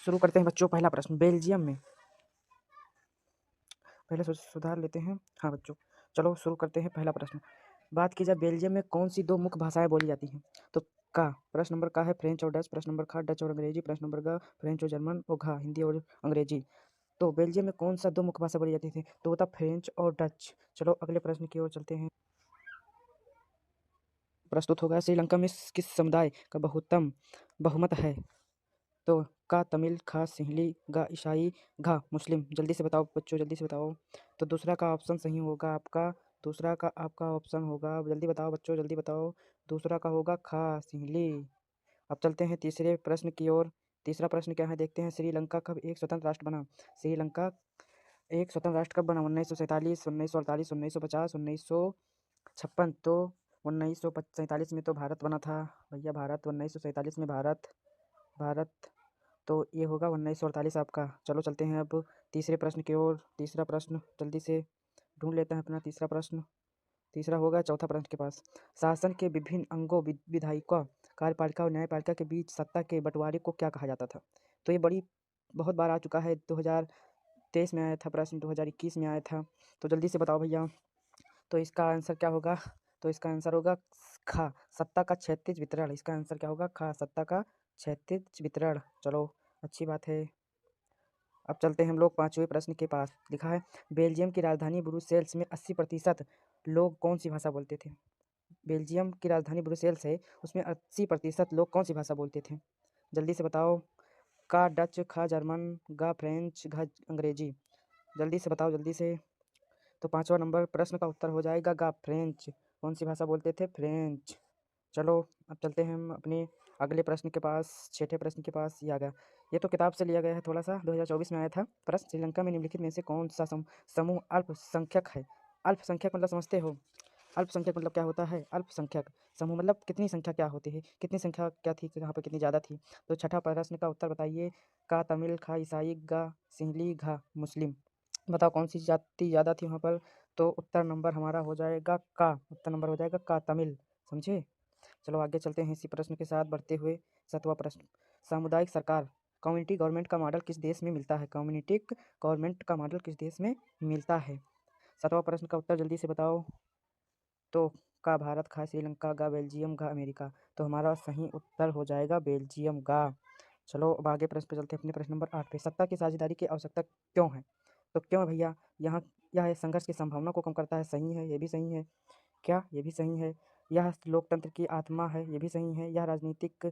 शुरू करते हैं बच्चों। पहला प्रश्न, बेल्जियम में, पहले सुधार लेते हैं। हाँ बच्चों, चलो शुरू करते हैं। पहला प्रश्न, बात की जाए बेल्जियम में कौन सी दो मुख्य भाषाएं बोली जाती हैं? तो का, प्रश्न नंबर का है फ्रेंच और डच, प्रश्न नंबर खा डच और अंग्रेजी, प्रश्न नंबर ग फ्रेंच और जर्मन, और घा हिंदी और अंग्रेजी। तो बेल्जियम में कौन सा दो मुख्य भाषा बोली जाती थी? तो वो था फ्रेंच और डच। चलो अगले प्रश्न की ओर चलते हैं। प्रस्तुत होगा, श्रीलंका में किस समुदाय का बहुमत है? तो का तमिल, खा सिंहली, गा ईसाई, घा मुस्लिम। जल्दी से बताओ बच्चों, जल्दी से बताओ। तो दूसरा का ऑप्शन सही होगा आपका, दूसरा का आपका ऑप्शन होगा, जल्दी बताओ बच्चों, जल्दी बताओ। दूसरा का होगा खा सिंहली। अब चलते हैं तीसरे प्रश्न की ओर। तीसरा प्रश्न क्या है देखते हैं, श्रीलंका कब एक स्वतंत्र राष्ट्र बना? श्रीलंका एक स्वतंत्र राष्ट्र कब बना? 1947, 1948, 1950, 1956। तो 1947 में तो भारत बना था भैया, भारत 1947 में भारत भारत तो ये होगा 1948 आपका। चलो चलते हैं अब तीसरे प्रश्न की ओर। तीसरा प्रश्न जल्दी से ढूंढ लेते हैं अपना तीसरा प्रश्न। तीसरा होगा चौथा प्रश्न के पास, शासन के विभिन्न अंगों विधायिका, कार्यपालिका और न्यायपालिका के बीच सत्ता के बंटवारे को क्या कहा जाता था? तो ये बहुत बार आ चुका है। 2023 में आया था प्रश्न, 2021 में आया था। तो जल्दी से बताओ भैया। तो इसका आंसर क्या होगा? तो इसका आंसर होगा खा, सत्ता का क्षैतिज वितरण। इसका आंसर क्या होगा? खा, सत्ता का क्षैतिज वितरण। चलो अच्छी बात है। अब चलते हैं हम लोग पांचवें प्रश्न के पास। लिखा है, बेल्जियम की राजधानी ब्रुसेल्स में 80% लोग कौन सी भाषा बोलते थे? बेल्जियम की राजधानी ब्रुसेल्स है, उसमें 80% लोग कौन सी भाषा बोलते थे? जल्दी से बताओ। का डच, खा जर्मन, गा फ्रेंच, घा अंग्रेजी। जल्दी से बताओ, जल्दी से। तो पांचवा नंबर प्रश्न का उत्तर हो जाएगा गा फ्रेंच। कौन सी भाषा बोलते थे? फ्रेंच। चलो अब चलते हैं हम अपने अगले प्रश्न के पास, छठे प्रश्न के पास। ये आ गया, ये तो किताब से लिया गया है थोड़ा सा, 2024 में आया था प्रश्न। श्रीलंका में निम्नलिखित में से कौन सा समूह अल्पसंख्यक है? अल्पसंख्यक मतलब समझते हो? अल्पसंख्यक मतलब क्या होता है? अल्पसंख्यक समूह मतलब कितनी संख्या क्या होती है, कितनी संख्या क्या थी, यहाँ पर कितनी ज़्यादा थी। तो छठा प्रश्न का उत्तर बताइए। का तमिल, खा ईसाई, गा सिंहली, घा मुस्लिम। बताओ कौन सी जाति ज़्यादा थी वहाँ पर? तो उत्तर नंबर हमारा हो जाएगा का, उत्तर नंबर हो जाएगा का तमिल। समझे? चलो आगे चलते हैं इसी प्रश्न के साथ बढ़ते हुए। सातवां प्रश्न, सामुदायिक सरकार, कम्युनिटी गवर्नमेंट का मॉडल किस देश में मिलता है? कम्युनिटी गवर्नमेंट का मॉडल किस देश में मिलता है? सातवां प्रश्न का उत्तर जल्दी से बताओ। तो का भारत, खा श्रीलंका, गा बेल्जियम, घा अमेरिका। तो हमारा सही उत्तर हो जाएगा बेल्जियम, गा। चलो अब आगे प्रश्न पे चलते हैं, अपने प्रश्न नंबर 8 पे। सत्ता की साझेदारी की आवश्यकता क्यों है? तो क्यों है भैया? यहाँ यह संघर्ष की संभावना को कम करता है, सही है, ये भी सही है। क्या? ये भी सही है। यह लोकतंत्र की आत्मा है, ये भी सही है। यह राजनीतिक